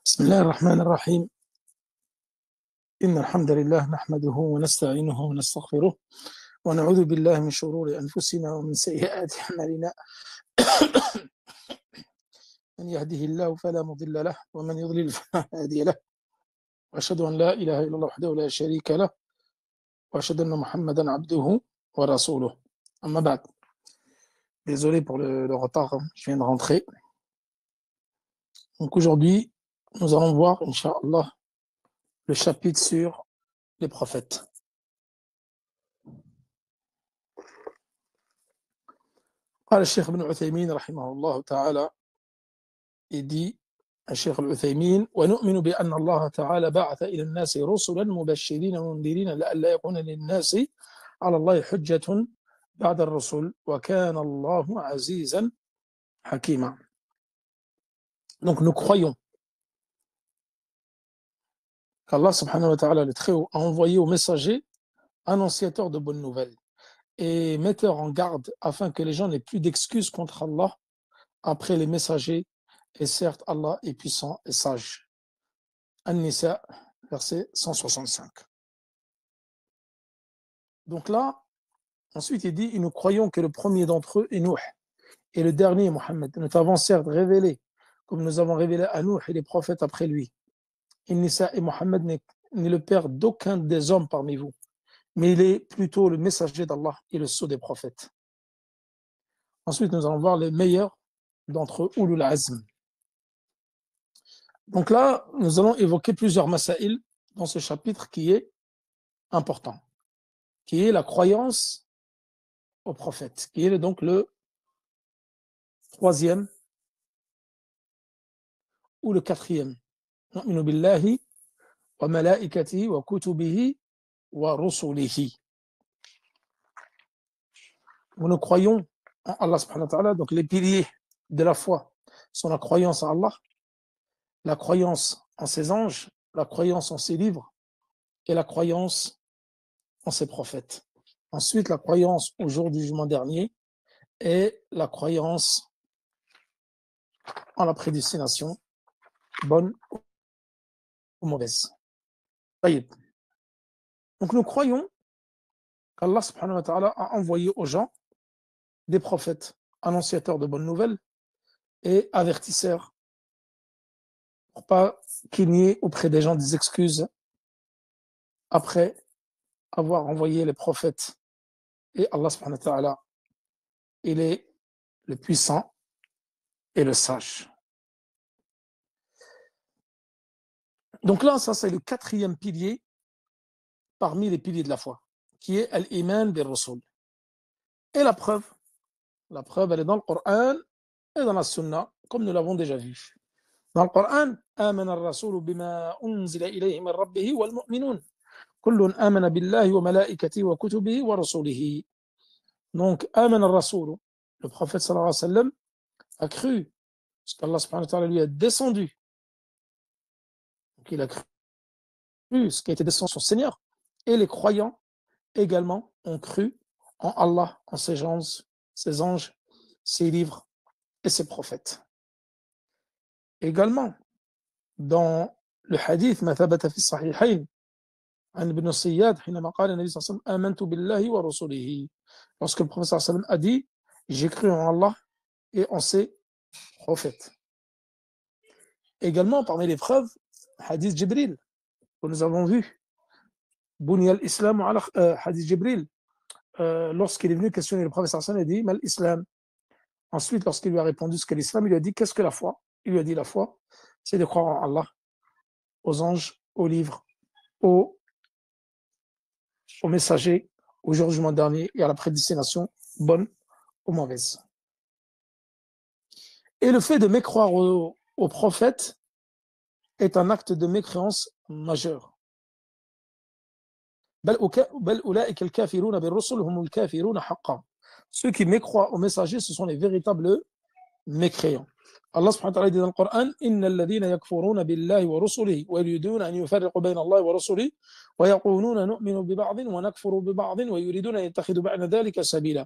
بسم الله الرحمن الرحيم. إن الحمد لله نحمده ونستعينه ونستغفره ونعوذ بالله من شرور أنفسنا ومن سيئات أعمالنا. من يهده الله فلا مضل له ومن يضلل فلا هادي له، وأشهد أن لا إله إلا الله وحده لا شريك له وأشهد أن محمدا عبده ورسوله. أما بعد. Désolé pour le retard, je viens de rentrer. Donc aujourd'hui, nous allons voir, Inch'Allah, le chapitre sur les prophètes. قال الشيخ ابن عثيمين رحمه الله تعالى يدي الشيخ العثيمين: ونؤمن بأن الله تعالى بعث إلى الناس رسلا مبشرين ومنذرين لئلا يكون للناس على الله حجة بعد الرسل وكان الله عزيزا حكيما. Donc nous croyons qu'Allah subhanahu wa ta'ala, le Très-Haut, a envoyé aux messagers annonciateurs de bonnes nouvelles et metteurs en garde afin que les gens n'aient plus d'excuses contre Allah après les messagers. Et certes, Allah est puissant et sage. An-Nisa, verset 165. Donc là, ensuite il dit: et nous croyons que le premier d'entre eux est Nuh, et le dernier Mohammed. Nous t'avons certes révélé, comme nous avons révélé à Nuh et les prophètes après lui. An-Nisa et Mohammed n'est le père d'aucun des hommes parmi vous, mais il est plutôt le messager d'Allah et le sceau des prophètes. Ensuite, nous allons voir les meilleurs d'entre eux, Ulul Azm. Donc là, nous allons évoquer plusieurs masaïl dans ce chapitre qui est important, qui est la croyance aux prophètes, qui est donc le troisième ou le quatrième. Nu'minu billahi wa malaikatihi wa kutubihi wa rusulihi. Nous croyons en Allah subhanahu wa ta'ala. Donc les piliers de la foi sont la croyance en Allah, la croyance en ses anges, la croyance en ses livres et la croyance en ses prophètes. Ensuite, la croyance au jour du jugement dernier et la croyance en la prédestination, bonne ou mauvaise. Donc nous croyons qu'Allah subhanahu wa ta'ala a envoyé aux gens des prophètes annonciateurs de bonnes nouvelles et avertisseurs pour pas qu'il n'y ait auprès des gens des excuses après avoir envoyé les prophètes. Et Allah subhanahu wa ta'ala, il est le puissant et le sage. Donc là, ça c'est le quatrième pilier parmi les piliers de la foi, qui est al-iman bil rasul. Et la preuve elle est dans le Coran et dans la Sunna, comme nous l'avons déjà vu. Dans le Coran, آمن الرسول بما أنزل إليه من ربه والمؤمنون كل آمن بالله وملائكته وكتبه ورسله. Donc, آمن الرسول, le prophète sallallahu alayhi wa sallam, a cru ce qu'Allah subhanahu wa ta'ala lui a descendu. Donc, il a cru ce qui a été descendu sur son Seigneur. Et les croyants également ont cru en Allah, en ses anges, ses livres et ses prophètes. Également, dans le hadith ما ثبت في الصحيحين عن ابن الصياد حينما قال النبي صلى الله عليه وسلم آمنت بالله ورسله, lorsque le prophète صلى الله عليه وسلم a dit: j'ai cru en Allah et en ses prophètes. Également, parmi les preuves, hadith Jibril, que nous avons vu, Bunya al-Islam ala hadith Jibril, lorsqu'il est venu questionner le prophète sallallahu alayhi wa sallam, il a dit: mal islam. Ensuite, lorsqu'il lui a répondu ce qu'est l'islam, il lui a dit: qu'est-ce que la foi? Il lui a dit: la foi, c'est de croire en Allah, aux anges, aux livres, aux messagers, au jour du jugement dernier et à la prédestination, bonne ou mauvaise. Et le fait de mécroire aux prophètes est un acte de mécréance majeur. Ceux qui mécroient aux messagers, ce sont les véritables mécréants. Allah subhanahu wa ta'ala dit dans le Coran: innal ladhina yakfuruna billahi wa rusulihi wa yuriduna an yufarriqu bayna Allah wa rusulihi wa yaquluna nu'minu bi ba'dhin wa nakfuru bi ba'dhin wa yuriduna an yattakhidhu ba'da dhalika sabila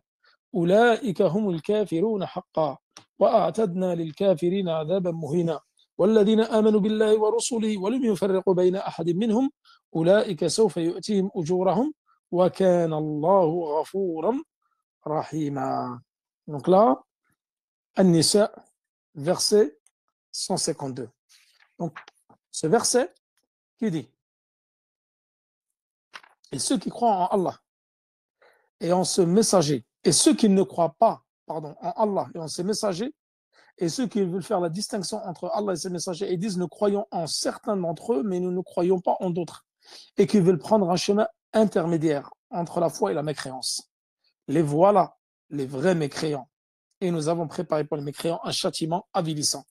ulaika humul kafiruna haqqan wa a'tadna lil kafirina 'adaban muhina. والذين آمنوا بالله ورسله ولم يفرقوا بين أحد منهم أولئك سوف يؤتيهم أجورهم وكان الله غفورا رحيما. Donc là, An-Nisa, verset 152. Donc, ce verset qui dit: et ceux qui croient en Allah et en ce messager, et ceux qui ne croient pas, pardon, en Allah et en ses messagers, et ceux qui veulent faire la distinction entre Allah et ses messagers et disent: nous croyons en certains d'entre eux, mais nous ne croyons pas en d'autres, et qui veulent prendre un chemin intermédiaire entre la foi et la mécréance. Les voilà, les vrais mécréants. Et nous avons préparé pour les mécréants un châtiment avilissant.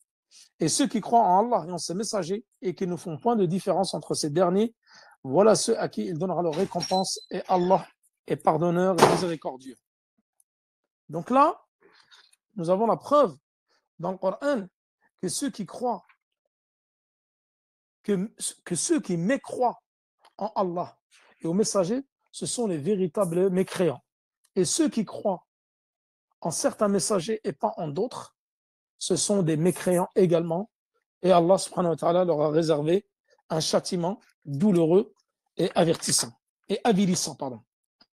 Et ceux qui croient en Allah et en ses messagers et qui ne font point de différence entre ces derniers, voilà ceux à qui il donnera leur récompense, et Allah est pardonneur et miséricordieux. Donc là, nous avons la preuve dans le Coran que ceux qui croient, que ceux qui mécroient en Allah et aux messagers, ce sont les véritables mécréants. Et ceux qui croient en certains messagers et pas en d'autres, ce sont des mécréants également. Et Allah subhanahu wa ta'ala leur a réservé un châtiment douloureux et avertissant, et avilissant, pardon.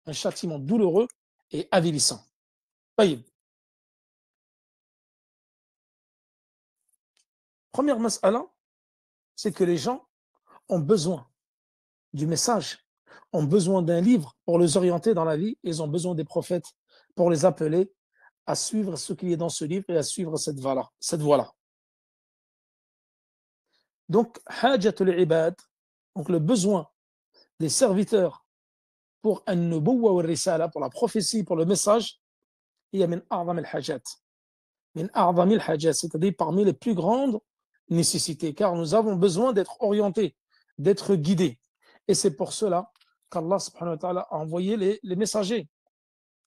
Un châtiment douloureux et avilissant. Taïb. Première mas'ala, c'est que les gens ont besoin du message, ont besoin d'un livre pour les orienter dans la vie, et ils ont besoin des prophètes pour les appeler à suivre ce qui est dans ce livre et à suivre cette voie-là. Donc, hajatul ibad, donc le besoin des serviteurs pour an-nubuwwa wa risala, pour la prophétie, pour le message, il y a min a'zam al-hajat. Min a'zam al-hajat, c'est-à-dire parmi les plus grandes nécessités, car nous avons besoin d'être orientés, d'être guidés. Et c'est pour cela qu'Allah subhanahu wa ta'ala a envoyé les messagers,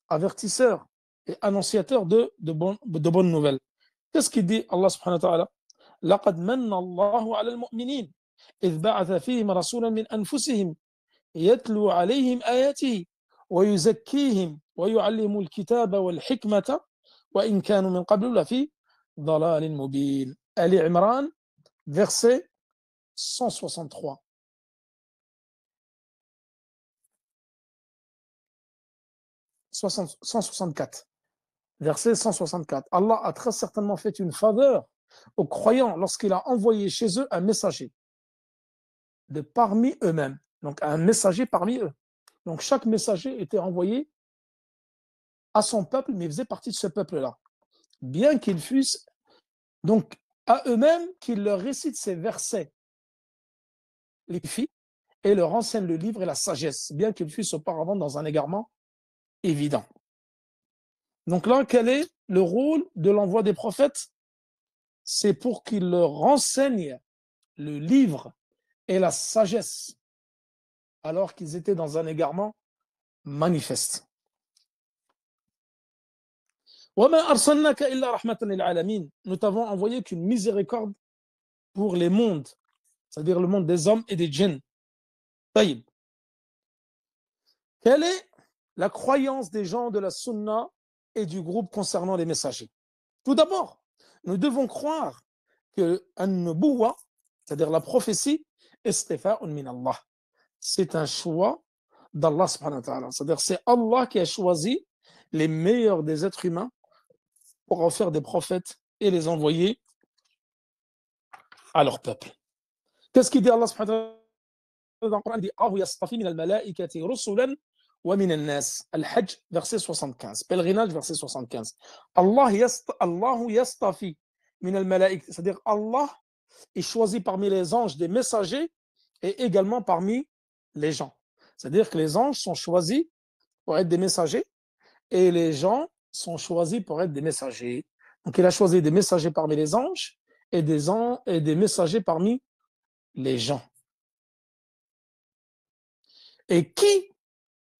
avertisseurs et annonciateurs de bonnes nouvelles. Qu'est-ce qu'il dit Allah subhanahu wa ta'ala? لقد من الله على المؤمنين إذ بعث فيهم رسولا من أنفسهم يتلو عليهم آياته ويزكيهم ويعلم الكتاب والحكمة وإن كانوا من قبل لفي ضلال مبين. Ali Imran, verset 163. Verset 164. Allah a très certainement fait une faveur aux croyants lorsqu'il a envoyé chez eux un messager de parmi eux-mêmes. Donc un messager parmi eux. Donc chaque messager était envoyé à son peuple, mais il faisait partie de ce peuple-là. Bien qu'ils fussent donc à eux-mêmes, qu'ils leur récitent ces versets, les filles, et leur enseignent le livre et la sagesse, bien qu'ils fussent auparavant dans un égarement évident. Donc là, quel est le rôle de l'envoi des prophètes? C'est pour qu'ils leur enseignent le livre et la sagesse, alors qu'ils étaient dans un égarement manifeste. Nous t'avons envoyé qu'une miséricorde pour les mondes, c'est-à-dire le monde des hommes et des djinns. Taïb. Quelle est la croyance des gens de la sunna et du groupe concernant les messagers? Tout d'abord, nous devons croire que an-nubuwwa, c'est-à-dire la prophétie, istifa'un min Allah. C'est un choix d'Allah subhanahu wa ta'ala. C'est-à-dire c'est Allah qui a choisi les meilleurs des êtres humains pour en faire des prophètes et les envoyer à leur peuple. Qu'est-ce qu'il dit Allah subhanahu wa ta'ala dans le Coran? Il dit Allah yastafi min al-malaikati rusulan wa min an-nas. Al-Hajj, verset 75. Pèlerinage, verset 75. Allah yastafi min al-malaik, c'est-à-dire Allah est choisi parmi les anges des messagers et également parmi les gens. C'est-à-dire que les anges sont choisis pour être des messagers et les gens sont choisis pour être des messagers. Donc il a choisi des messagers parmi les anges et des messagers parmi les gens. Et qui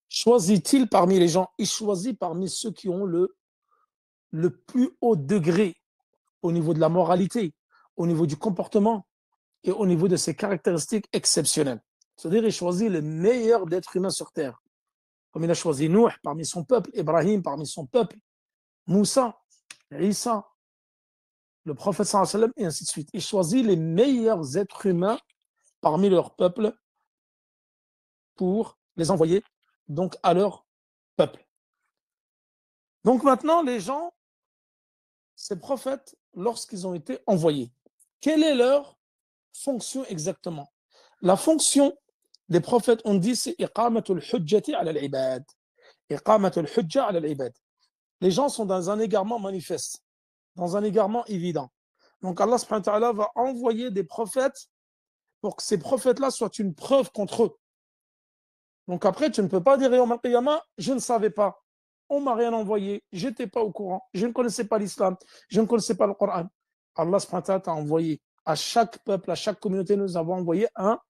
choisit-il parmi les gens? Il choisit parmi ceux qui ont le plus haut degré au niveau de la moralité, au niveau du comportement et au niveau de ses caractéristiques exceptionnelles. C'est-à-dire il choisit le meilleur d'êtres humains sur terre. Comme il a choisi Nuh parmi son peuple, Ibrahim parmi son peuple, Moussa, Isa, le prophète sallallahu alayhi wa sallam, et ainsi de suite. Il choisit les meilleurs êtres humains parmi leur peuple pour les envoyer donc à leur peuple. Donc maintenant, les gens, ces prophètes, lorsqu'ils ont été envoyés, quelle est leur fonction exactement? La fonction des prophètes, on dit, c'est iqamatul hujjati ala al-ibad. Iqamatul hujja ala al-ibad. Les gens sont dans un égarement manifeste, dans un égarement évident. Donc Allah subhanahu wa ta'ala va envoyer des prophètes pour que ces prophètes-là soient une preuve contre eux. Donc après, tu ne peux pas dire Yawm al-Qiyamah, je ne savais pas, on ne m'a rien envoyé, je n'étais pas au courant, je ne connaissais pas l'islam, je ne connaissais pas le Coran. Allah subhanahu wa ta'ala t'a envoyé. À chaque peuple, à chaque communauté, nous avons envoyé un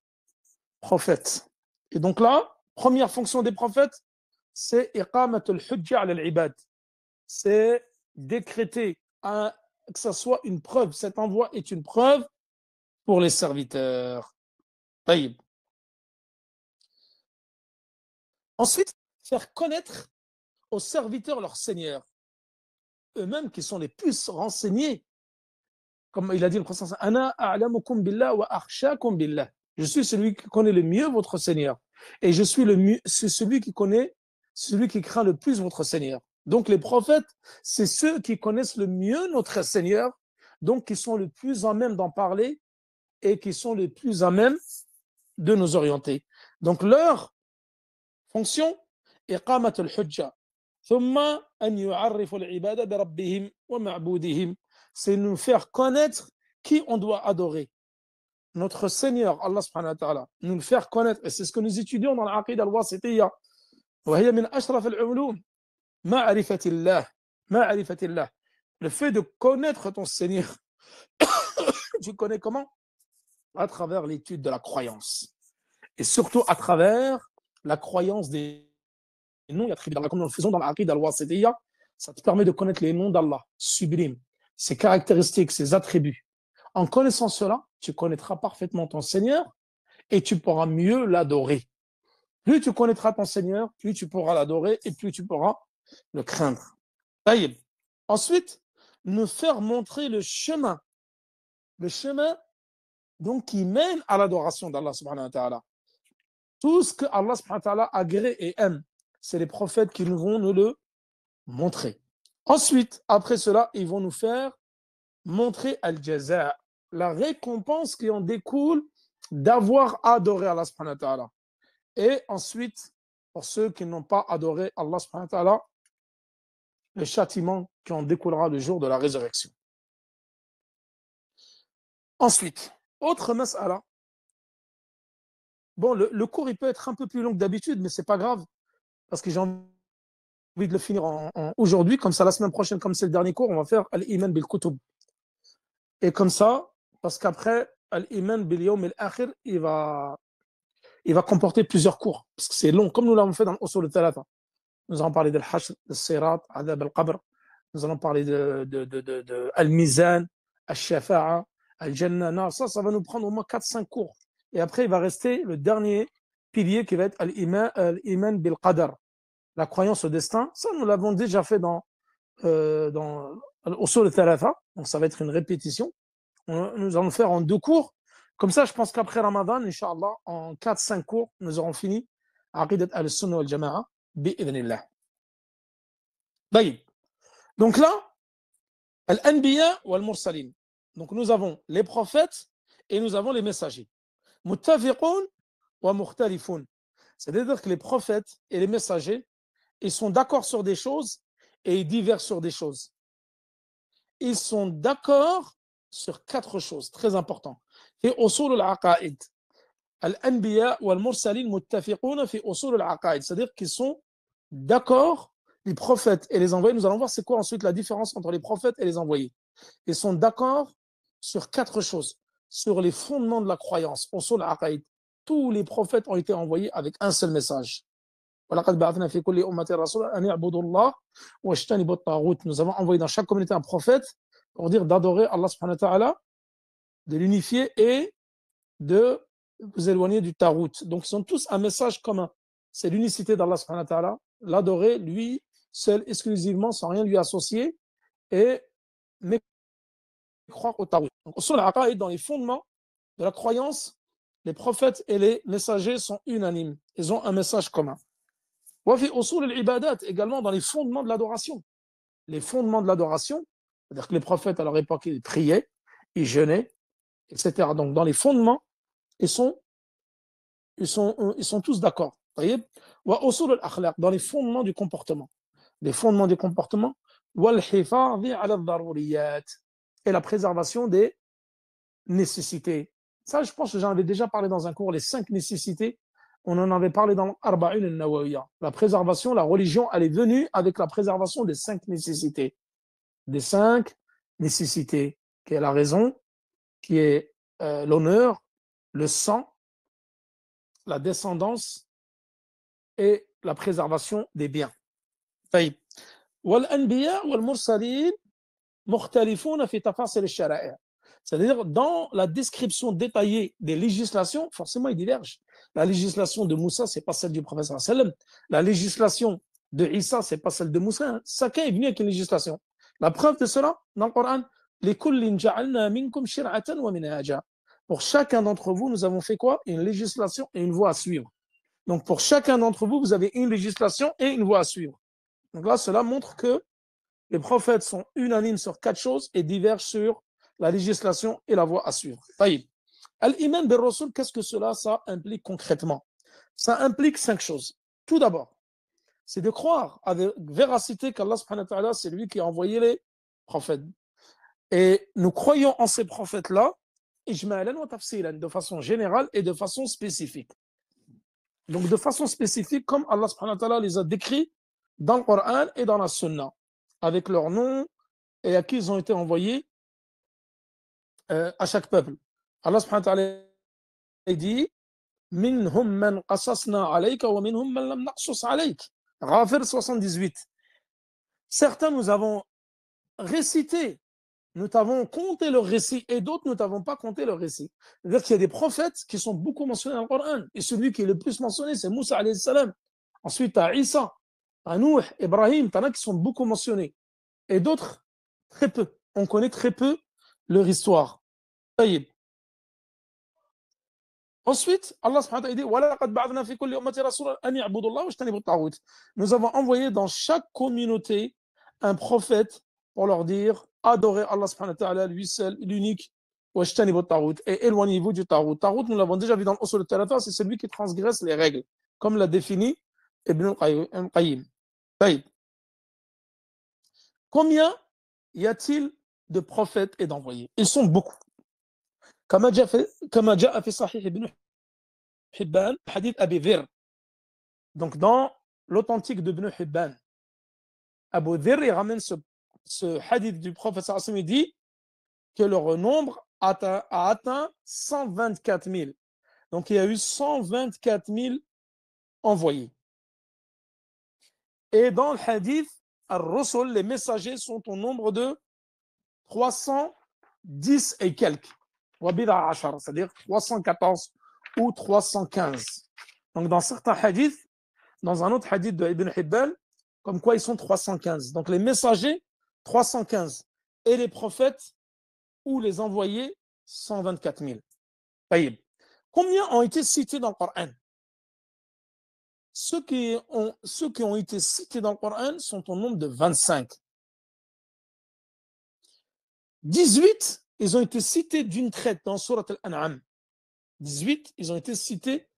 prophète. Et donc là, première fonction des prophètes, c'est iqamatul hujja ala al-ibad. C'est décréter que ce soit une preuve. Cet envoi est une preuve pour les serviteurs. Taïb. Ensuite, faire connaître aux serviteurs leur Seigneur, eux-mêmes qui sont les plus renseignés. Comme il a dit le prophète, Ana a'lamukum billah wa akhshakum billah. Je suis celui qui connaît le mieux votre Seigneur. Et je suis celui qui connaît, celui qui craint le plus votre Seigneur. Donc les prophètes, c'est ceux qui connaissent le mieux notre Seigneur, donc qui sont le plus à même d'en parler et qui sont les plus à même de nous orienter. Donc leur fonction, iqamat al-hujja, thumma an yu'arrifu al-ibada bi rabbihim wa ma'budihim, c'est nous faire connaître qui on doit adorer. Notre Seigneur, Allah subhanahu wa ta'ala, nous le faire connaître, et c'est ce que nous étudions dans l'Aqid al-Wasitiyya, wa hiya min ashraf al-ulum, ma'rifatillah, ma'rifatillah. Le fait de connaître ton Seigneur, tu connais comment? À travers l'étude de la croyance. Et surtout à travers la croyance des noms et attributs d'Allah, comme nous le faisons dans l'Aqid al-Wasitiyya, ça te permet de connaître les noms d'Allah, sublimes, ses caractéristiques, ses attributs. En connaissant cela, tu connaîtras parfaitement ton Seigneur et tu pourras mieux l'adorer. Plus tu connaîtras ton Seigneur, plus tu pourras l'adorer et plus tu pourras le craindre. Taïb. Ensuite, nous faire montrer le chemin donc qui mène à l'adoration d'Allah subhanahu wa ta'ala. Tout ce que Allah subhanahu wa ta'ala agrée et aime, c'est les prophètes qui vont nous le montrer. Ensuite, après cela, ils vont nous faire montrer al-jaza', la récompense qui en découle d'avoir adoré Allah subhanahu wa ta'ala. Et ensuite, pour ceux qui n'ont pas adoré Allah subhanahu wa ta'ala, le châtiment qui en découlera le jour de la résurrection. Ensuite, autre mas'ala. Bon, le cours, il peut être un peu plus long que d'habitude, mais c'est pas grave, parce que j'ai envie de le finir aujourd'hui. Comme ça, la semaine prochaine, comme c'est le dernier cours, on va faire Al-Iman bil-Kutub. Et comme ça, parce qu'après, Al-Iman bil-Yawm al-Akhir, il va comporter plusieurs cours, parce que c'est long, comme nous l'avons fait dans l'Usul al-Thalatha. Nous allons parler de l'Hashr, de Sirat, Adab al-Qabr. Nous allons parler de Al-Mizan, Al-Shafa'a, Al-Jannah. Ça va nous prendre au moins 4-5 cours. Et après, il va rester le dernier pilier qui va être Al-Iman bil-Qadar, la croyance au destin. Ça, nous l'avons déjà fait dans l'Usul al-Thalatha. Donc, ça va être une répétition. Nous allons le faire en 2 cours. Comme ça, je pense qu'après Ramadan, Inch'Allah, en 4-5 cours, nous aurons fini Aqidat al-Sunnah wal-Jama'a bi'idhnillah. Donc là, Al-Anbiya wal-Mursalin. Donc nous avons les prophètes et nous avons les messagers. Muttafiqun wa mukhtalifun. C'est-à-dire que les prophètes et les messagers, ils sont d'accord sur des choses et ils divergent sur des choses. Ils sont d'accord sur 4 choses très importantes. في أصول العقائد. Al-Anbiya wal-Mursalin muttafiqun fi usul al-aqaid. C'est-à-dire qu'ils sont d'accord, les prophètes et les envoyés. Nous allons voir c'est quoi ensuite la différence entre les prophètes et les envoyés. Ils sont d'accord sur 4 choses, sur les fondements de la croyance, usul al-aqaid. Tous les prophètes ont été envoyés avec un seul message. Nous avons envoyé dans chaque communauté un prophète pour dire d'adorer Allah subhanahu wa ta'ala, de l'unifier et de vous éloigner du tarout. Donc, ils sont tous un message commun. C'est l'unicité d'Allah subhanahu wa ta'ala, l'adorer, lui, seul, exclusivement, sans rien lui associer, et croire au Tawhid. Donc, usul al-aqaïd, dans les fondements de la croyance, les prophètes et les messagers sont unanimes. Ils ont un message commun. Wa fi usul al-ibadat, également dans les fondements de l'adoration. Les fondements de l'adoration, c'est-à-dire que les prophètes à leur époque, ils priaient, ils jeûnaient, etc. Donc, dans les fondements, ils sont tous d'accord. Voyez, wa usul al-akhlaq, dans les fondements du comportement. Les fondements du comportement, wal hifadhi ala ad-daruriyat, et la préservation des nécessités. Ça, je pense que j'en avais déjà parlé dans un cours, les 5 nécessités. On en avait parlé dans l'Arba'in al-Nawawiyya. La préservation, la religion, elle est venue avec la préservation des 5 nécessités. Des 5 nécessités, qui est la raison, qui est l'honneur, le sang, la descendance et la préservation des biens. طيب والأنبياء والمرسلين مختلفون في تفاصيل الشرائع. C'est-à-dire, dans la description détaillée des législations, forcément, ils divergent. La législation de Moussa, ce n'est pas celle du prophète sallam. La législation de Isa, ce n'est pas celle de Moussa. Chacun est venu avec une législation. La preuve de cela, dans le Coran, لِكُلٍّ جَعَلْنَا مِنْكُمْ شِرْعَةً وَمِنْهَاجًا. Pour chacun d'entre vous, nous avons fait quoi? Une législation et une voie à suivre. Donc, pour chacun d'entre vous, vous avez une législation et une voie à suivre. Donc là, cela montre que les prophètes sont unanimes sur 4 choses et divergent sur la législation et la voie à suivre. Al-Iman bil Rasul, qu'est-ce que cela ça implique concrètement? Ça implique 5 choses. Tout d'abord, c'est de croire avec véracité qu'Allah subhanahu wa ta'ala, c'est lui qui a envoyé les prophètes. Et nous croyons en ces prophètes-là, ijma'lan wa tafsilan, de façon générale et de façon spécifique. Donc de façon spécifique, comme Allah subhanahu wa ta'ala les a décrits dans le Coran et dans la Sunna, avec leur nom et à qui ils ont été envoyés à chaque peuple. Allah subhanahu wa ta'ala dit Minhum man qasasna alayka wa minhum man lam naqsus alayk. Ghafir 78. Certains nous avons récité, nous t'avons compté leur récit et d'autres nous t'avons pas compté leur récit. C'est-à-dire qu'il y a des prophètes qui sont beaucoup mentionnés dans le Coran et celui qui est le plus mentionné c'est Moussa alayhi salam. Ensuite, tu as Isa, à Nouh, Ibrahim, tu en as qui sont beaucoup mentionnés. Et d'autres, très peu. On connaît très peu leur histoire. Ensuite, Allah subhanahu wa ta'ala dit nous avons envoyé dans chaque communauté un prophète pour leur dire adorez Allah subhanahu wa ta'ala, lui seul, l'unique, et éloignez-vous du Tarout. Tarout, nous l'avons déjà vu dans l'Usul al-Thalatha, c'est celui qui transgresse les règles, comme l'a défini Ibn al-Qayyim. Combien y a-t-il de prophètes et d'envoyés? Ils sont beaucoup. كما جاء في صحيح ابن حبان حديث أبي ذر. Donc dans l'authentique de Ibn Hibban, Abu Dhir il ramène ce hadith du prophète sallallahu alayhi wa sallam, il dit que leur nombre a atteint 124 000. Donc il y a eu 124 000 envoyés. Et dans le hadith, Ar-Rusul, les messagers sont au nombre de 310 et quelques. C'est-à-dire 314 ou 315. Donc dans certains hadiths, dans un autre hadith de Ibn Hibban, comme quoi ils sont 315. Donc les messagers, 315. Et les prophètes ou les envoyés, 124 000. Combien ont été cités dans le Coran? Ceux qui ont été cités dans le Coran sont au nombre de 25. 18, ils ont été cités d'une traite dans Surat Al-An'am. 18, ils ont été cités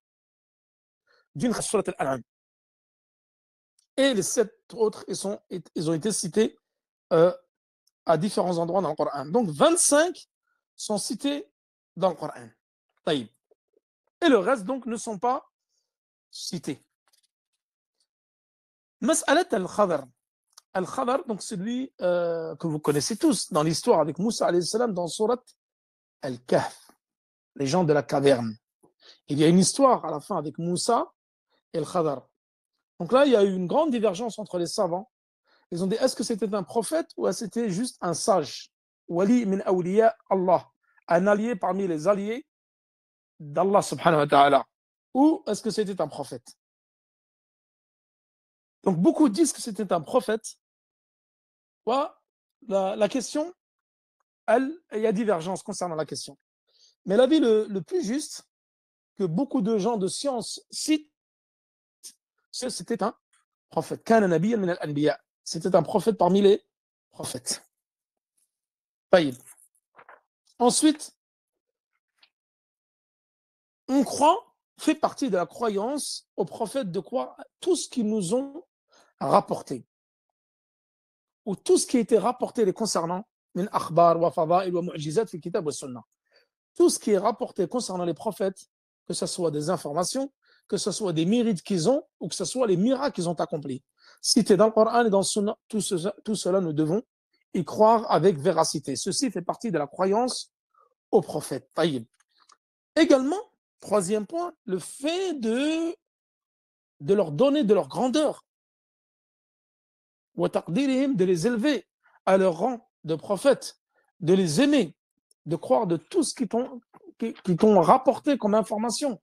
d'une traite dans Surat Al-An'am. Et les 7 autres, ils ont été cités à différents endroits dans le Coran. Donc 25 sont cités dans le Coran. Et le reste, donc, ne sont pas cités. Mas'alat al-Khadr. Al-Khadr, donc celui que vous connaissez tous dans l'histoire avec Moussa alayhi salam dans Surat Al-Kahf, les gens de la caverne. Il y a une histoire à la fin avec Moussa et Al-Khadr. Donc là, il y a eu une grande divergence entre les savants. Ils ont dit, est-ce que c'était un prophète ou est-ce que c'était juste un sage? Wali min awliya Allah, un allié parmi les alliés d'Allah subhanahu wa ta'ala. Ou est-ce que c'était un prophète? Donc beaucoup disent que c'était un prophète. La question il y a divergence concernant la question. Mais l'avis le plus juste que beaucoup de gens de science citent, c'était un prophète. Kana nabiyyan min al-anbiya. C'était un prophète parmi les prophètes. Taïb. Ensuite, on croit, fait partie de la croyance aux prophètes de croire tout ce qu'ils nous ont rapporté, ou tout ce qui a été rapporté les concernant, min akhbar wa fada'il wa mu'jizat fi kitab wa sunnah. Tout ce qui est rapporté concernant les prophètes, que ce soit des informations, que ce soit des mérites qu'ils ont, ou que ce soit les miracles qu'ils ont accomplis. Cité dans le Coran et dans le Sunna, tout cela, nous devons y croire avec véracité. Ceci fait partie de la croyance aux prophètes. Taïb. Également, troisième point, le fait de leur donner de leur grandeur, de les élever à leur rang de prophètes, de les aimer, de croire de tout ce qui t'ont rapporté comme information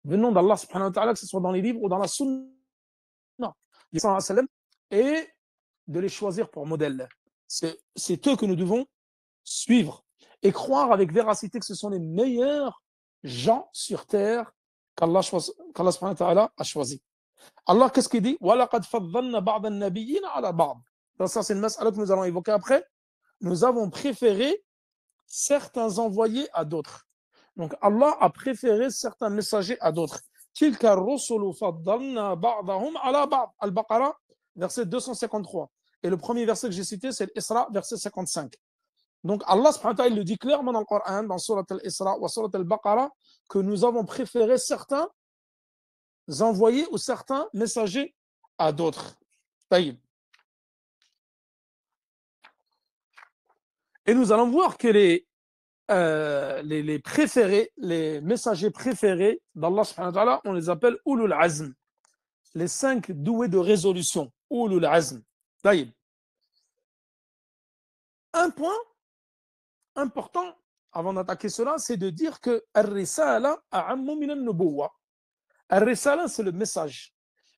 venant d'Allah subhanahu wa ta'ala, que ce soit dans les livres ou dans la sunna, et de les choisir pour modèle. C'est eux que nous devons suivre et croire avec véracité que ce sont les meilleurs gens sur terre qu'Allah subhanahu wa ta'ala a choisi. Allah, qu'est-ce qu'il dit? Ça, c'est une mas'ala que nous allons évoquer après. Nous avons préféré certains envoyés à d'autres. Donc, Allah a préféré certains messagers à d'autres. Al-Baqarah, verset 253. Et le premier verset que j'ai cité, c'est l'Isra, verset 55. Donc, Allah subhanahu wa ta'ala, il le dit clairement dans le Coran, dans Surat al-Isra ou Surat al-Baqarah, que nous avons préféré certains envoyés ou certains messagers à d'autres. Et nous allons voir que les préférés, les messagers préférés d'Allah subhanahu wa ta'ala, on les appelle Ulul Azm, les 5 doués de résolution. Ulul Azm. Un point important avant d'attaquer cela, c'est de dire que Ar-Risala a'ammu min al-Nubuwa. Ar-Risala, c'est le message.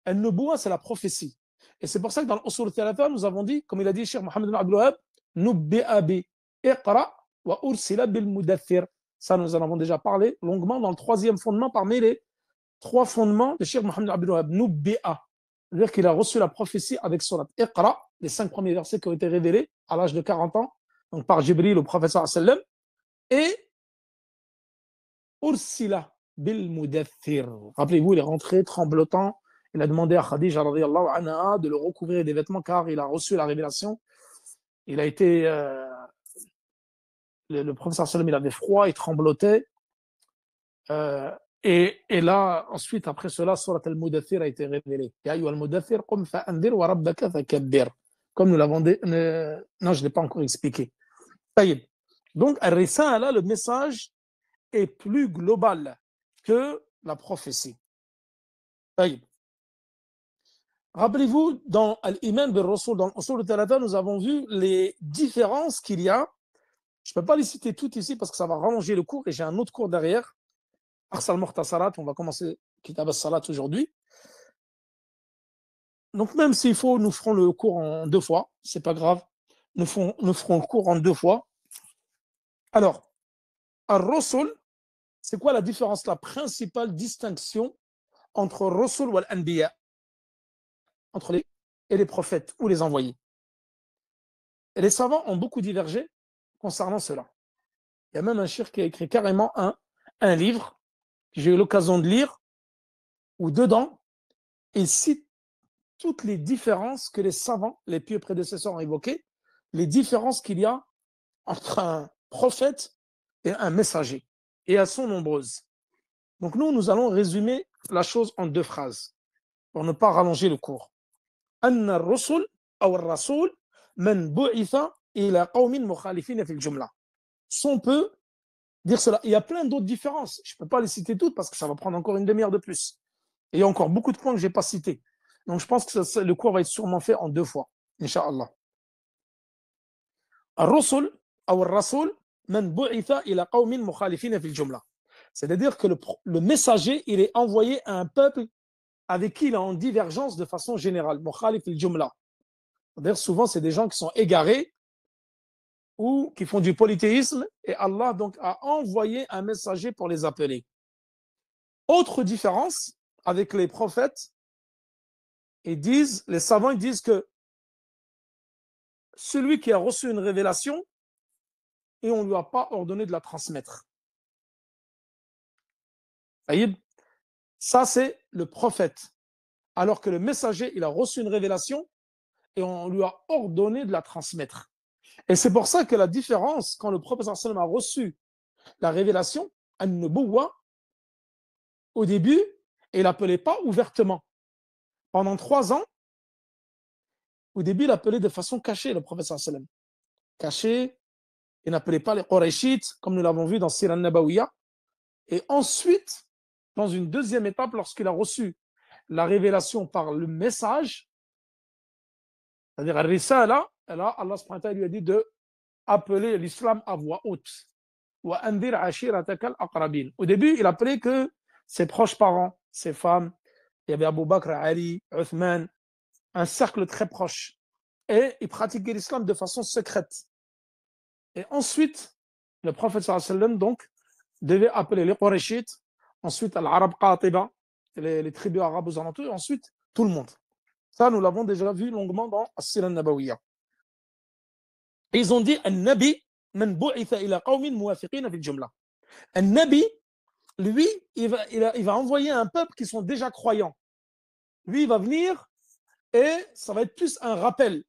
Al-Nubuwa, c'est la prophétie. Et c'est pour ça que dans l'Usul al-Thalatha, nous avons dit, comme il a dit Cheikh Mohammed ibn Abdul Wahhab, Nubbi'a bi Iqra wa ursila bil mudaththir. Ça, nous en avons déjà parlé longuement dans le troisième fondement parmi les 3 fondements de Cheikh Mohammed ibn Abdul Wahhab. Nubbi'a. C'est-à-dire qu'il a reçu la prophétie avec surat Iqra, les 5 premiers versets qui ont été révélés à l'âge de 40 ans, donc par Jibril au prophète sallam, et ursila bil mudaththir. Rappelez-vous, il est rentré tremblotant. Il a demandé à Khadija radiyallahu anha de le recouvrir des vêtements car il a reçu la révélation. Il a été le prophète sallam, il avait froid, il tremblotait. Et là, ensuite, après cela, surat al-Mudaththir a été révélée. Ya ayyuha al-Mudaththir, qum fa'andir wa rabbaka fakabbir. Comme nous l'avons dit, non, je ne l'ai pas encore expliqué. Donc, al-Risala, le message est plus global que la prophétie. Rappelez-vous, dans Al-Iman bil Rasul, dans l'Usul al-Thalatha, nous avons vu les différences qu'il y a. Je ne peux pas les citer toutes ici parce que ça va rallonger le cours et j'ai un autre cours derrière. Arsal Mukhtasarat, on va commencer Kitab al-Salat aujourd'hui. Donc, même s'il faut, nous ferons le cours en 2 fois, c'est pas grave. Nous ferons le cours en 2 fois. Alors, Ar-Rasul, c'est quoi la différence, la principale distinction entre Rasul ou Al-Anbiya, entre les prophètes ou les envoyés? Et les savants ont beaucoup divergé concernant cela. Il y a même un cheikh qui a écrit carrément un livre que j'ai eu l'occasion de lire, où dedans, il cite toutes les différences que les savants, les pieux prédécesseurs ont évoquées, les différences qu'il y a entre un prophète et un messager. Et elles sont nombreuses. Donc nous allons résumer la chose en 2 phrases, pour ne pas rallonger le cours. Anna ar-rusul ou ar-rasul man bu'itha ila qawmin mukhalifin fi al-jumla. Si on peut dire cela. Il y a plein d'autres différences. Je ne peux pas les citer toutes parce que ça va prendre encore une demi-heure de plus. Et il y a encore beaucoup de points que je n'ai pas cités. Donc je pense que le cours va être sûrement fait en 2 fois, Inch'Allah. Ar-Rusul ou Ar-Rasul man bu'itha ila qawmin mukhalifin fi al-jumla. C'est-à-dire que le messager, il est envoyé à un peuple avec qui il est en divergence de façon générale. Mukhalif al-jumla. C'est-à-dire souvent, c'est des gens qui sont égarés ou qui font du polythéisme, et Allah donc a envoyé un messager pour les appeler. Autre différence avec les prophètes, les savants ils disent que celui qui a reçu une révélation et on ne lui a pas ordonné de la transmettre. Ça, c'est le prophète. Alors que le messager, il a reçu une révélation et on lui a ordonné de la transmettre. Et c'est pour ça que la différence, quand le prophète sallam a reçu la révélation, an-nubuwwa, au début, il n'appelait pas ouvertement. Pendant 3 ans, au début, il appelait de façon cachée le prophète sallam. Caché, il n'appelait pas les Qurayshites, comme nous l'avons vu dans Sirah Nabawiya. Et ensuite, dans une deuxième étape, lorsqu'il a reçu la révélation par le message, c'est-à-dire al-risala, là, Allah subhanahu wa ta'ala lui a dit de appeler l'islam à voix haute. Wa andir ashiratak al-aqrabin. Au début, il appelait que ses proches parents, ses femmes. Il y avait Abu Bakr, Ali, Uthman, un cercle très proche. Et il pratiquait l'islam de façon secrète. Et ensuite, le prophète sallallahu alayhi wa sallam, donc, devait appeler les Qurayshites, ensuite al-Arab Qatiba, les tribus arabes aux alentours, et ensuite tout le monde. Ça, nous l'avons déjà vu longuement dans As-Sirah Nabawiya. Et ils ont dit An-Nabi, man bu'itha ila qawmin muwafiqina fil jumla. An-Nabi, lui, il va envoyer un peuple qui sont déjà croyants. Lui, il va venir et ça va être plus un rappel.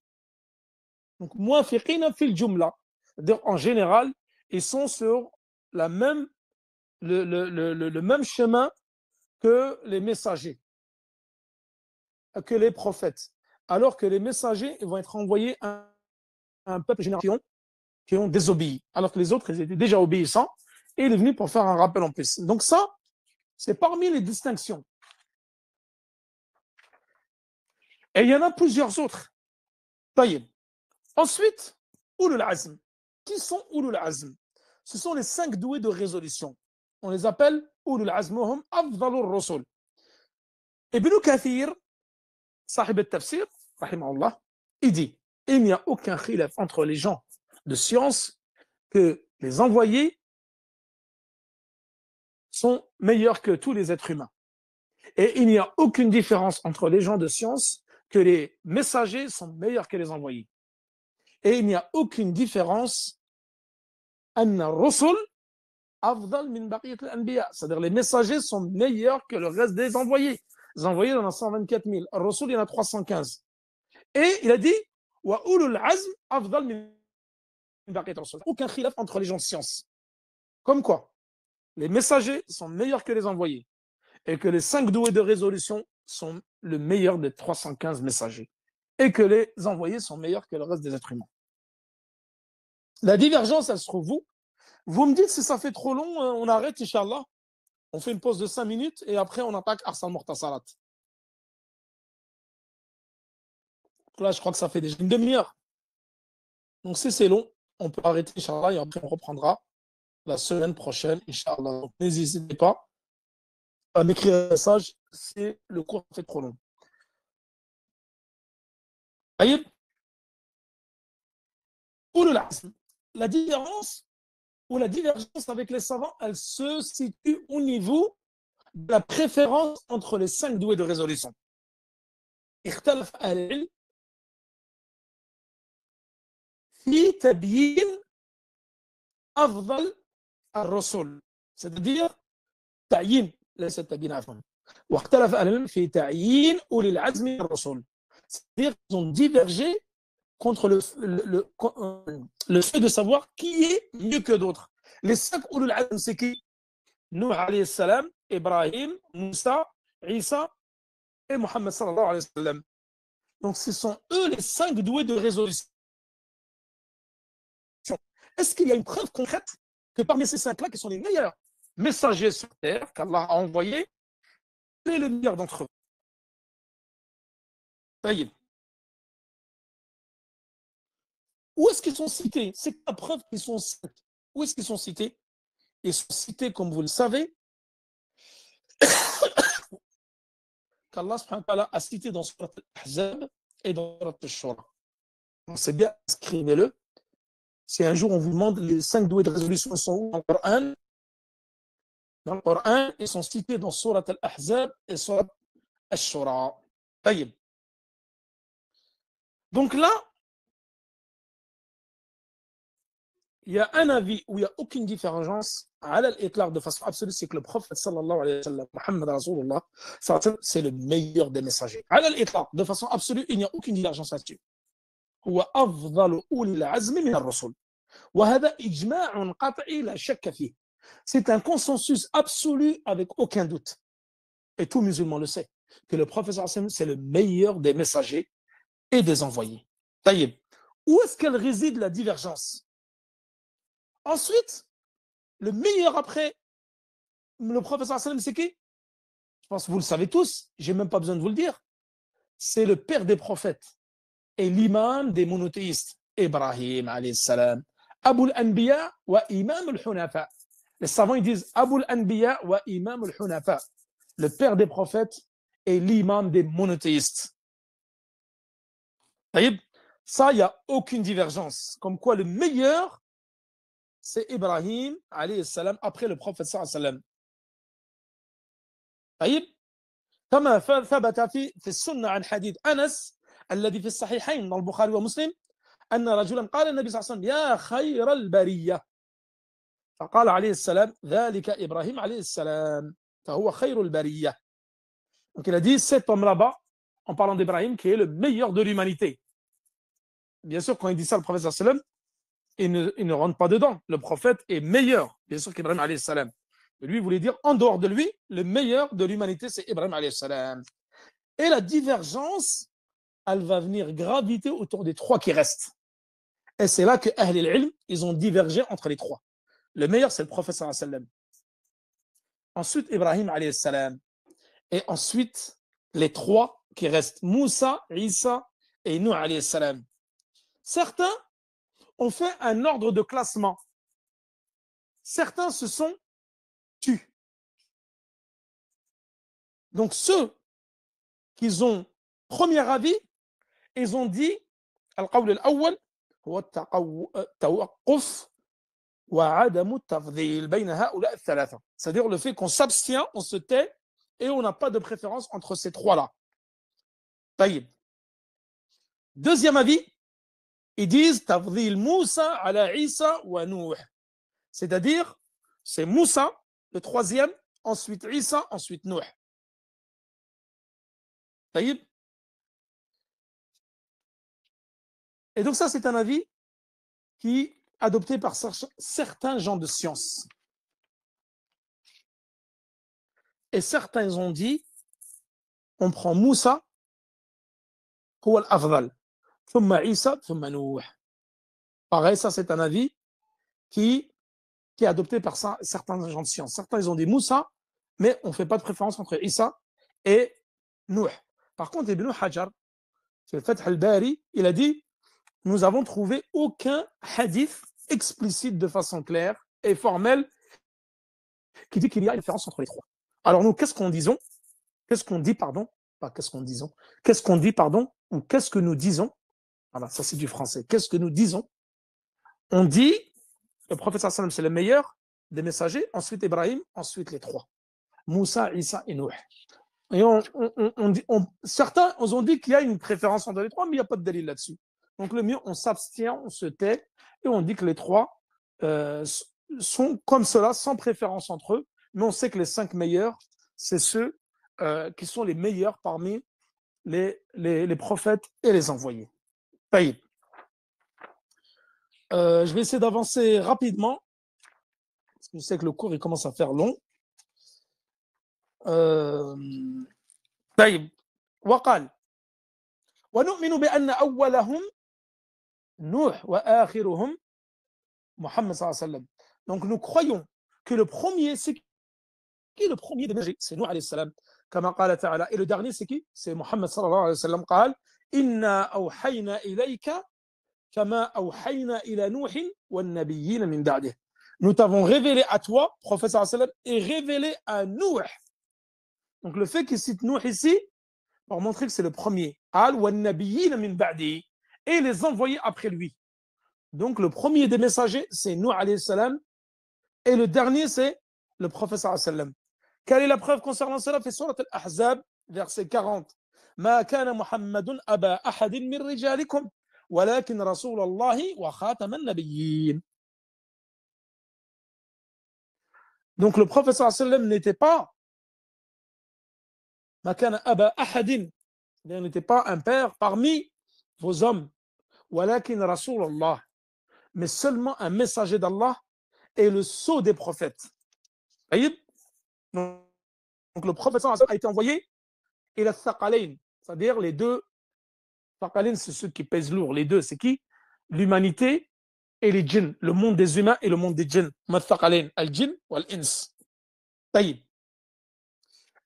Donc, muwafiqina fil jumla. C'est-à-dire, en général, ils sont sur le même chemin que les messagers, que les prophètes. Alors que les messagers vont être envoyés à un peuple général qui ont désobéi. Alors que les autres, ils étaient déjà obéissants. Et il est venu pour faire un rappel en plus. Donc ça, c'est parmi les distinctions. Et il y en a plusieurs autres. Taïb. Ensuite, Ulul Azm. Qui sont Ulul Azm? Ce sont les 5 doués de résolution. On les appelle Ulul Azm. Hum Afdalur Rusul. Ibn Kathir, Sahib al-Tafsir, rahimahullah, il dit il n'y a aucun khilaf entre les gens de science que les envoyés sont meilleurs que tous les êtres humains. Et il n'y a aucune différence entre les gens de science que les messagers sont meilleurs que les envoyés. Et il n'y a aucune différence c'est-à-dire les messagers sont meilleurs que le reste des envoyés. Les envoyés, il y en a 124 000. Le Rasul, il y en a 315. Et il a dit aucun khilaf entre les gens de science. Comme quoi, les messagers sont meilleurs que les envoyés. Et que les 5 doués de résolution sont le meilleur des 315 messagers. Et que les envoyés sont meilleurs que le reste des êtres humains. La divergence, elle se trouve où? Vous me dites si ça fait trop long, on arrête, Inch'Allah. On fait une pause de 5 minutes et après on attaque Arsal Mortasalat. Là, je crois que ça fait déjà une demi-heure. Donc si c'est long, on peut arrêter, Inch'Allah, et après on reprendra la semaine prochaine, Inch'Allah. Donc n'hésitez pas à m'écrire un message si le cours fait trop long. Aïe. La différence ou la divergence avec les savants, elle se situe au niveau de la préférence entre les 5 doués de résolution. اختلف أهل العلم في تبيين أفضل الرسل c'est-à-dire تعيين ليس تبيين عفوا واختلف أهل العلم في تعيين أولي العزم من الرسل c'est-à-dire qu'ils ont divergé contre le fait de savoir qui est mieux que d'autres. Les 5 Ulul Azm, c'est qui? Nuh alayhi salam, Ibrahim, Moussa, Isa et Mohammed sallallahu alayhi wa sallam. Donc ce sont eux les 5 doués de résolution. Est-ce qu'il y a une preuve concrète que parmi ces 5-là, qui sont les meilleurs messagers sur terre qu'Allah a envoyés, quel est le meilleur d'entre eux? Taïb. Où est-ce qu'ils sont cités? C'est la preuve qu'ils sont cités. Où est-ce qu'ils sont cités? Ils sont cités, comme vous le savez, qu'Allah a cité dans Surat Al-Ahzab et dans Surat Al-Shura. Donc c'est bien, inscrivez-le. Si un jour on vous demande les 5 doués de résolution sont où dans le Coran, ils sont cités dans Surat Al-Ahzab et Surat Al-Shura. Donc là, il y a un avis où il n'y a aucune divergence à l'éclair de façon absolue, c'est que le prophète sallallahu alayhi wa sallam, Muhammad Rasulullah, c'est le meilleur des messagers. À l'éclair, de façon absolue, il n'y a aucune divergence là-dessus. هو أفضل أولي العزم من الرسل وهذا إجماع قطعي لا شك فيه. C'est un consensus absolu avec aucun doute. Et tout musulman le sait, que le prophète sallallahu alayhi wa sallam, c'est le meilleur des messagers et des envoyés. Taïeb. Où est-ce qu'elle réside la divergence? Ensuite, le meilleur après le prophète sallallahu alayhi wa sallam, c'est qui? Je pense que vous le savez tous, je n'ai même pas besoin de vous le dire. C'est le père des prophètes et l'imam des monothéistes, Ibrahim alayhi salam, Abul Anbiya wa Imam al-Hunafa. Les savants ils disent Abul Anbiya wa Imam al-Hunafa, le père des prophètes et l'imam des monothéistes. Ça, il n'y a aucune divergence. Comme quoi, le meilleur, c'est Ibrahim alayhi salam après le prophète sallallahu alayhi wa sallam. طيب كما ثبت في السنة عن حديث أنس الذي في الصحيحين من البخاري ومسلم أن رجلا قال النبي صلى الله عليه وسلم يا خير البرية فقال عليه السلام ذلك إبراهيم عليه السلام فهو خير البرية. Donc il a dit cet homme là-bas en parlant d'Ibrahim qui est le meilleur de l'humanité. Bien sûr quand il dit ça le prophète sallallahu alayhi wa sallam il ne rentre pas dedans. Le prophète est meilleur bien sûr qu'Ibrahim alayhi salam. Lui voulait dire en dehors de lui le meilleur de l'humanité c'est Ibrahim alayhi salam. Et la divergence elle va venir graviter autour des trois qui restent. Et c'est là que Ahl al-Ilm, ils ont divergé entre les trois. Le meilleur, c'est le prophète sallallahu alayhi wa sallam. Ensuite, Ibrahim alayhi salam. Et ensuite, les trois qui restent, Moussa, Isa et Nuh alayhi salam. Certains ont fait un ordre de classement. Certains se sont tus. Donc ceux qui ont premier avis, ils ont dit القول الأول هو التوقف وعدم التفضيل بين هؤلاء الثلاثة. C'est-à-dire le fait qu'on s'abstient, on se tait et on n'a pas de préférence entre ces trois-là. طيب. Deuxième avis, ils disent تفضيل موسى على عيسى ونوح. C'est-à-dire c'est Moussa, le troisième, ensuite Isa, ensuite Nuh. طيب. Et donc ça, c'est un avis qui est adopté par certains gens de science. Et certains ont dit, on prend Moussa, هو الأفضل, ثم عيسى, ثم نوح. Pareil, ça c'est un avis qui est adopté par certains gens de science. Certains, ils ont dit Moussa, mais on ne fait pas de préférence entre Isa et Nuh. Par contre, Ibn Hajar, c'est le Fath al-Bari, il a dit nous avons trouvé aucun hadith explicite de façon claire et formelle qui dit qu'il y a une différence entre les trois. Alors nous, qu'est-ce qu'on dit, pardon, pas qu'est-ce qu'on disons, qu'est-ce qu'on dit, pardon, ou qu'est-ce que nous disons, voilà, ça c'est du français, qu'est-ce que nous disons? On dit, le prophète sallallahu alayhi wa sallam c'est le meilleur des messagers, ensuite Ibrahim, ensuite les trois, Moussa, Isa et Nuh. Et certains ont dit qu'il y a une préférence entre les trois, mais il n'y a pas de dalil là-dessus. Donc le mieux, on s'abstient, on se tait, et on dit que les trois sont comme cela, sans préférence entre eux, mais on sait que les 5 meilleurs, c'est ceux qui sont les meilleurs parmi les prophètes et les envoyés. Je vais essayer d'avancer rapidement, parce que je sais que le cours il commence à faire long. طيب وقال ونؤمن بأن أولهم نوح وآخرهم محمد صلى الله عليه وسلم. Donc nous croyons que le premier, c'est qui le premier des messagers? C'est Nuh alayhi salam. كما قال تعالى. Et le dernier, c'est qui? C'est Muhammad sallallahu alayhi wa sallam. قال إنا أوحينا إليك كما أوحينا إلى نوح والنبيين من بعده. Nous t'avons révélé à toi, prophète sallallahu alayhi wa sallam, et révélé à Nuh. Donc le fait qu'il cite Nuh ici, pour montrer que c'est le premier. Al wa nabiyyin min ba'di, et les envoyés après lui. Donc, le premier des messagers, c'est Nuh alayhi salam, et le dernier, c'est le prophète sallallahu alayhi wa sallam. Quelle est la preuve concernant cela? Fait surat al-Ahzab, verset 40. ما كان محمد أبا أحد من رجالكم ولكن رسول الله وخاتم النبيين. Donc le prophète sallallahu alayhi wa sallam n'était pas ما كان أبا أحد, il n'était pas un père parmi vos hommes, ولكن رسول الله, mais seulement un messager d'Allah et le sceau des prophètes. Donc le prophète sallallahu alayhi wa sallam a été envoyé et la thaqalain, c'est-à-dire les deux. Thaqalain, c'est ceux qui pèsent lourd. Les deux, c'est qui? L'humanité et les djinns, le monde des humains et le monde des djinns. Thaqalain, al-djinn ou al-ins. Taïb.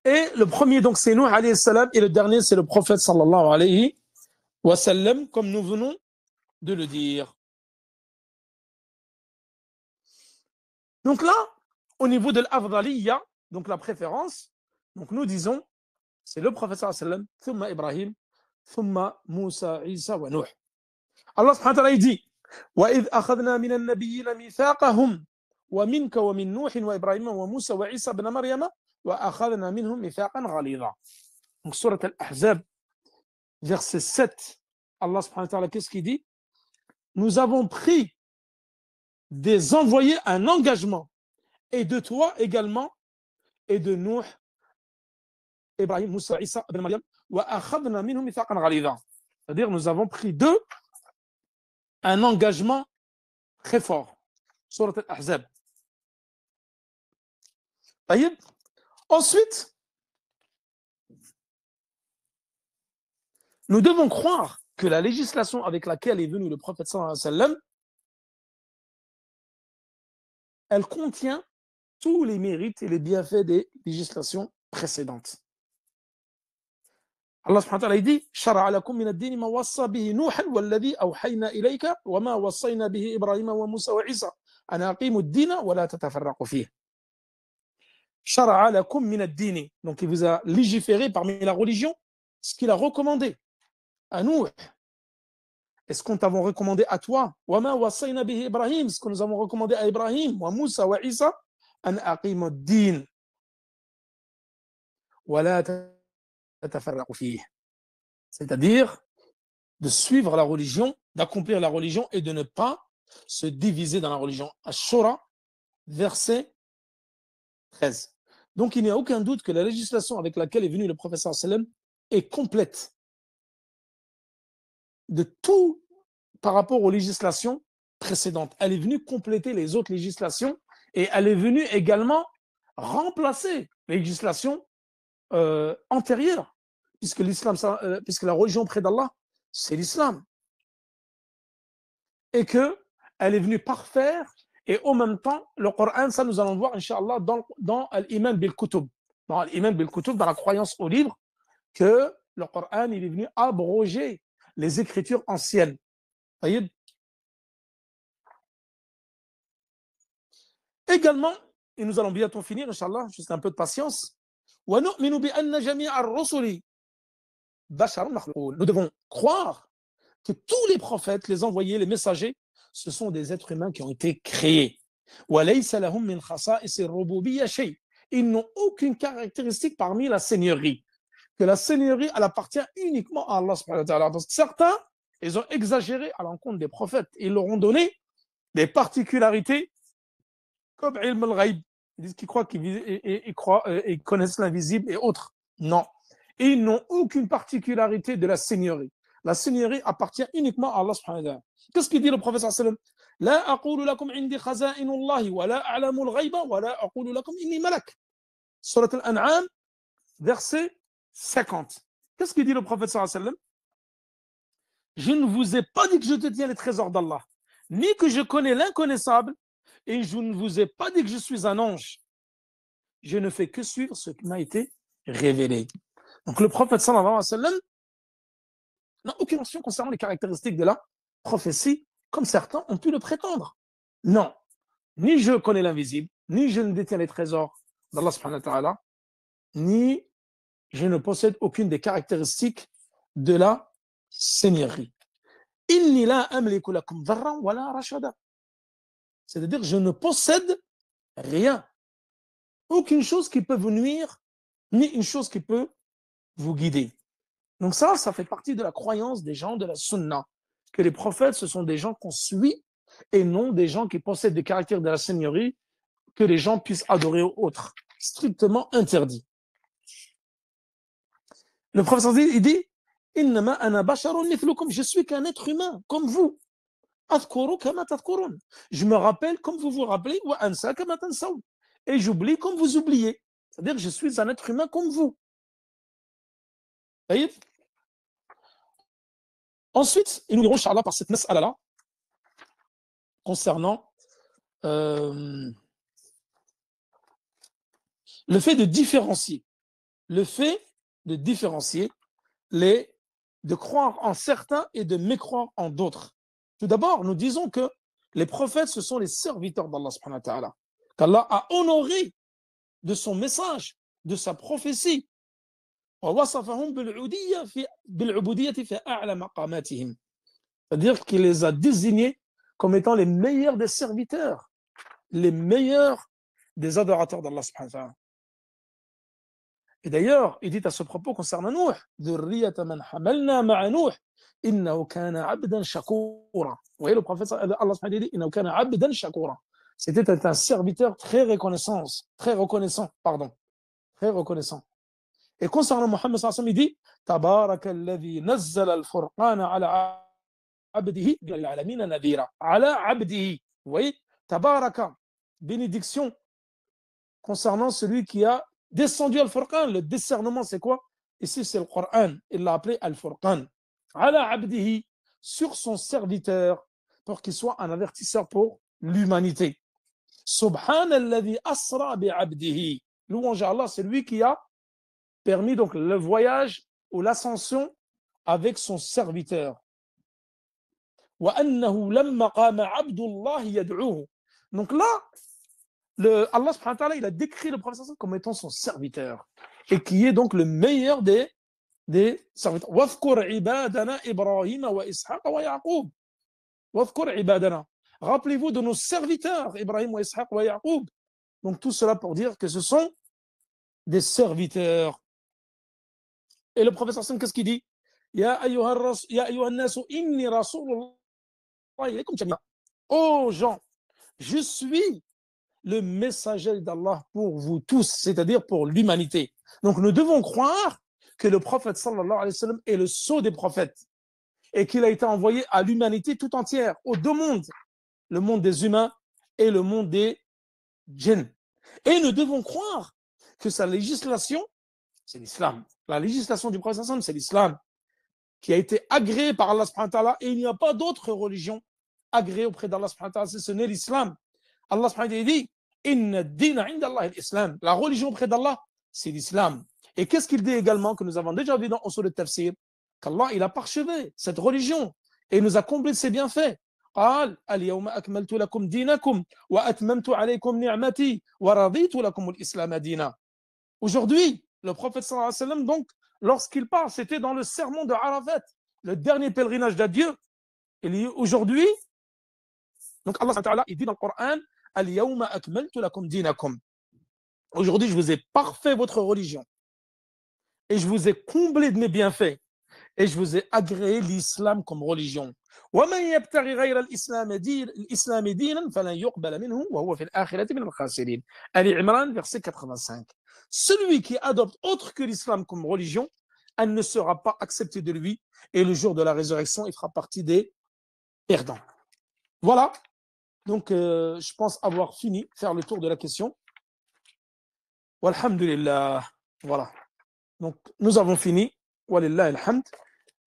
Et le premier, donc, c'est Nuh alayhi salam, et le dernier, c'est le prophète sallallahu alayhi wa sallam, comme nous venons de le dire. Donc là, au niveau de l'afdaliya, donc la préférence, donc nous disons, c'est le prophète sallallahu alayhi wa sallam, thumma Ibrahim, thumma Musa, Isa wa Nuh. Allah subhanahu wa ta'ala dit وَإِذْ أَخَذْنَا مِنَ النَّبِيِّينَ مِيثَاقَهُمْ وَمِنْكَ وَمِنْ نُوحٍ وَإِبْرَاهِيمَ وَمُوسَى وَعِيسَى بْنَ مَرْيَمَ وَأَخَذْنَا مِنْهُمْ مِيثَاقًا غَلِيظًا. Donc, surat Al-Ahzab, verset 7, Allah subhanahu wa ta'ala, qu'est-ce qu'il dit? Nous avons pris des envoyés un engagement, et de toi également, et de Nuh, Ibrahim, Moussa, Isa, ibn Maryam, وَأَخَذْنَا مِنْهُمْ مِيثَاقًا غَلِيظًا. C'est-à-dire, nous avons pris d'eux un engagement très fort. Surat Al-Ahzab. Ensuite, nous devons croire que la législation avec laquelle est venu le prophète sallallahu alayhi wa sallam, elle contient tous les mérites et les bienfaits des législations précédentes. Allah subhanahu wa ta'ala dit شرع لكم من الدين ما وصى به نوحا والذي أوحينا إليك وما وصينا به إبراهيم وموسى وعيسى أن أقيموا الدين ولا تتفرقوا فيه. شرع لكم من الدين, donc il vous a légiféré parmi la religion ce qu'il a recommandé à Nuh. Est-ce qu'on t'avons recommandé à toi? وما وصينا به إبراهيم, ce que nous avons recommandé à Ibrahim, وموسى وعيسى أن أقيموا الدين ولا تتفرقوا فيه. C'est-à-dire de suivre la religion, d'accomplir la religion et de ne pas se diviser dans la religion. Ash-Shura, verset 13. Donc il n'y a aucun doute que la législation avec laquelle est venu le prophète sallallahu alayhi wa sallam est complète de tout par rapport aux législations précédentes. Elle est venue compléter les autres législations et elle est venue également remplacer les législations antérieures, puisque l'islam, puisque la religion près d'Allah, c'est l'islam. Et qu'elle est venue parfaire, et en même temps, le Coran, ça nous allons voir, Inch'Allah, dans Al-Iman bil-Kutub. Dans Al-Iman bil-Kutub, dans la croyance au livre, que le Coran, il est venu abroger les écritures anciennes. Voyez? Également, et nous allons bientôt finir, Inch'Allah, juste un peu de patience. Nous devons croire que tous les prophètes, les envoyés, les messagers, ce sont des êtres humains qui ont été créés. Ils n'ont aucune caractéristique parmi la seigneurie. Que la seigneurie, elle appartient uniquement à Allah subhanahu wa ta'ala. Parce que certains, ils ont exagéré à l'encontre des prophètes. Ils leur ont donné des particularités comme ilm al-ghaib. Ils disent qu'ils croient qu'ils connaissent l'invisible et autres. Non. Ils n'ont aucune particularité de la seigneurie. La seigneurie appartient uniquement à Allah subhanahu wa ta'ala. Qu'est-ce qu'il dit le prophète sallallahu alayhi wa sallam? لا أقول لكم عندي خزائن الله ولا أعلم الغيب ولا أقول لكم إني ملك. Surat Al-An'am, verset 50. Qu'est-ce qu'il dit le prophète sallallahu alayhi wa sallam? Je ne vous ai pas dit que je détiens les trésors d'Allah, ni que je connais l'inconnaissable, et je ne vous ai pas dit que je suis un ange. Je ne fais que suivre ce qui m'a été révélé. Donc le prophète sallallahu alayhi wa sallam n'a aucune notion concernant les caractéristiques de la prophétie, comme certains ont pu le prétendre. Non, ni je connais l'invisible, ni je ne détiens les trésors d'Allah subhanahu wa ta'ala, ni je ne possède aucune des caractéristiques de la seigneurie. Inni la amliku lakum dharran wala rashada. C'est-à-dire, je ne possède rien, aucune chose qui peut vous nuire, ni une chose qui peut vous guider. Donc ça fait partie de la croyance des gens de la sunna, que les prophètes, ce sont des gens qu'on suit et non des gens qui possèdent des caractères de la seigneurie que les gens puissent adorer autres. Strictement interdit. Le prophète, il dit, Innama ana basharun mithlukum, je suis qu'un être humain, comme vous. Je me rappelle comme vous vous rappelez, et j'oublie comme vous oubliez. C'est-à-dire que je suis un être humain comme vous. Voyez. Ensuite, ils nous diront, Inch'Allah, par cette mas'ala-là, concernant le fait de différencier, de croire en certains et de mécroire en d'autres. Tout d'abord, nous disons que les prophètes, ce sont les serviteurs d'Allah subhanahu wa ta'ala, qu'Allah a honoré de son message, de sa prophétie. C'est-à-dire qu'il les a désignés comme étant les meilleurs des serviteurs, les meilleurs des adorateurs d'Allah subhanahu wa ta'ala. Et d'ailleurs, il dit à ce propos concernant Nuh, vous voyez, le prophète Allah dit, c'était un serviteur très reconnaissant, très reconnaissant. Et concernant Mohammed sallallahu alayhi wa sallam, il dit, Tabarakalladhi nazzala al-furqana ala abdihi bil alamina nadhira. Ala abdihi. Vous voyez, Tabaraka, bénédiction concernant celui qui a descendu al-Furqan. Le discernement, c'est quoi? Ici, c'est le Coran. Il l'a appelé al-Furqan. Ala abdihi, sur son serviteur, pour qu'il soit un avertisseur pour l'humanité. Subhanalladhi asra bi abdihi. Louange à Allah, c'est lui qui a permis donc le voyage ou l'ascension avec son serviteur. Wa annahu lamma qama abdullah yad'uhu. Donc là, Allah subhanahu wa ta'ala, il a décrit le prophète comme étant son serviteur et qui est donc le meilleur des serviteurs. Wafkur ibadana Ibrahim wa Ishaq wa Yaqub. Wafkur ibadana. Rappelez-vous de nos serviteurs, Ibrahim wa Ishaq wa Yaqub. Donc tout cela pour dire que ce sont des serviteurs. Et le prophète qu'est-ce qu'il dit? Ya ayyuhan nasu inni rasulullah ilaykum jami'a. Oh gens, je suis le messager d'Allah pour vous tous, c'est-à-dire pour l'humanité. Donc nous devons croire que le prophète sallallahu alayhi wa sallam est le sceau des prophètes et qu'il a été envoyé à l'humanité tout entière, aux deux mondes, le monde des humains et le monde des djinns. Et nous devons croire que sa législation, c'est l'islam. La législation du prophète sallallahu alayhi wa sallam, c'est l'islam qui a été agréé par Allah subhanahu wa ta'ala et il n'y a pas d'autre religion agréée auprès d'Allah subhanahu wa ta'ala si ce n'est l'islam. Allah subhanahu wa ta'ala dit Inna ad-dina 'inda Allah al-islam. La religion auprès d'Allah, c'est l'islam. Et qu'est-ce qu'il dit également que nous avons déjà vu dans Usul al-Tafsir? Qu'Allah, il a parchevé cette religion et il nous a comblé de ses bienfaits. قال اليوم أكملت لكم دينكم وأتممت عليكم نعمتي ورضيت لكم الإسلام دينا. Aujourd'hui, le prophète sallallahu alayhi wa sallam, donc, lorsqu'il parle, c'était dans le sermon de Arafat, le dernier pèlerinage d'adieu. Il dit aujourd'hui, donc Allah subhanahu wa ta'ala, il dit dans le Coran, Al-yawma akmaltu lakum dinakum. Aujourd'hui, je vous ai parfait votre religion. Et je vous ai comblé de mes bienfaits. Et je vous ai agréé l'islam comme religion. وَمَنْ يَبْتَغِي غَيْرَ الْإِسْلَامِ دِينًا فَلَنْ يُقْبَلَ مِنْهُ وَهُوَ فِي الْآخِرَةِ مِنَ الْخَاسِرِينَ. Ali Imran, verset 85. Celui qui adopte autre que l'islam comme religion, elle ne sera pas acceptée de lui. Et le jour de la résurrection, il fera partie des perdants. Voilà. Donc, je pense avoir fini, faire le tour de la question. Walhamdulillah. Voilà. Donc, nous avons fini. Walillah alhamd.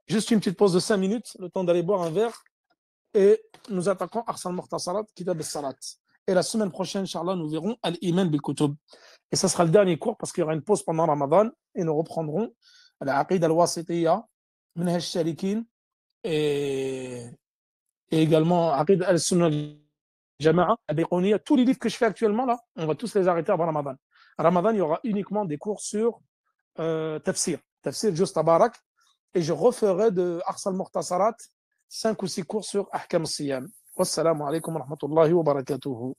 Juste une petite pause de 5 minutes, le temps d'aller boire un verre. Et nous attaquons Arsal Mukhtasarat, Kitab al-Salat. Et la semaine prochaine, Inch'Allah, nous verrons Al-Iman bil-Kutub. Et ça sera le dernier cours parce qu'il y aura une pause pendant Ramadan. Et nous reprendrons Al-Aqid al-Wasitiyya, Minhaj al-Shalikin et également Aqid al-Sunnah al-Jama'a, Al-Biqouniyya. Tous les livres que je fais actuellement, là, on va tous les arrêter avant Ramadan. À Ramadan, il y aura uniquement des cours sur Tafsir. Tafsir juste Tabarak. Et je referai de Arsal Mukhtasarat 5 ou 6 cours sur Ahkam al-Siyam. Wassalamu alaikum wa rahmatullahi wa barakatuhu.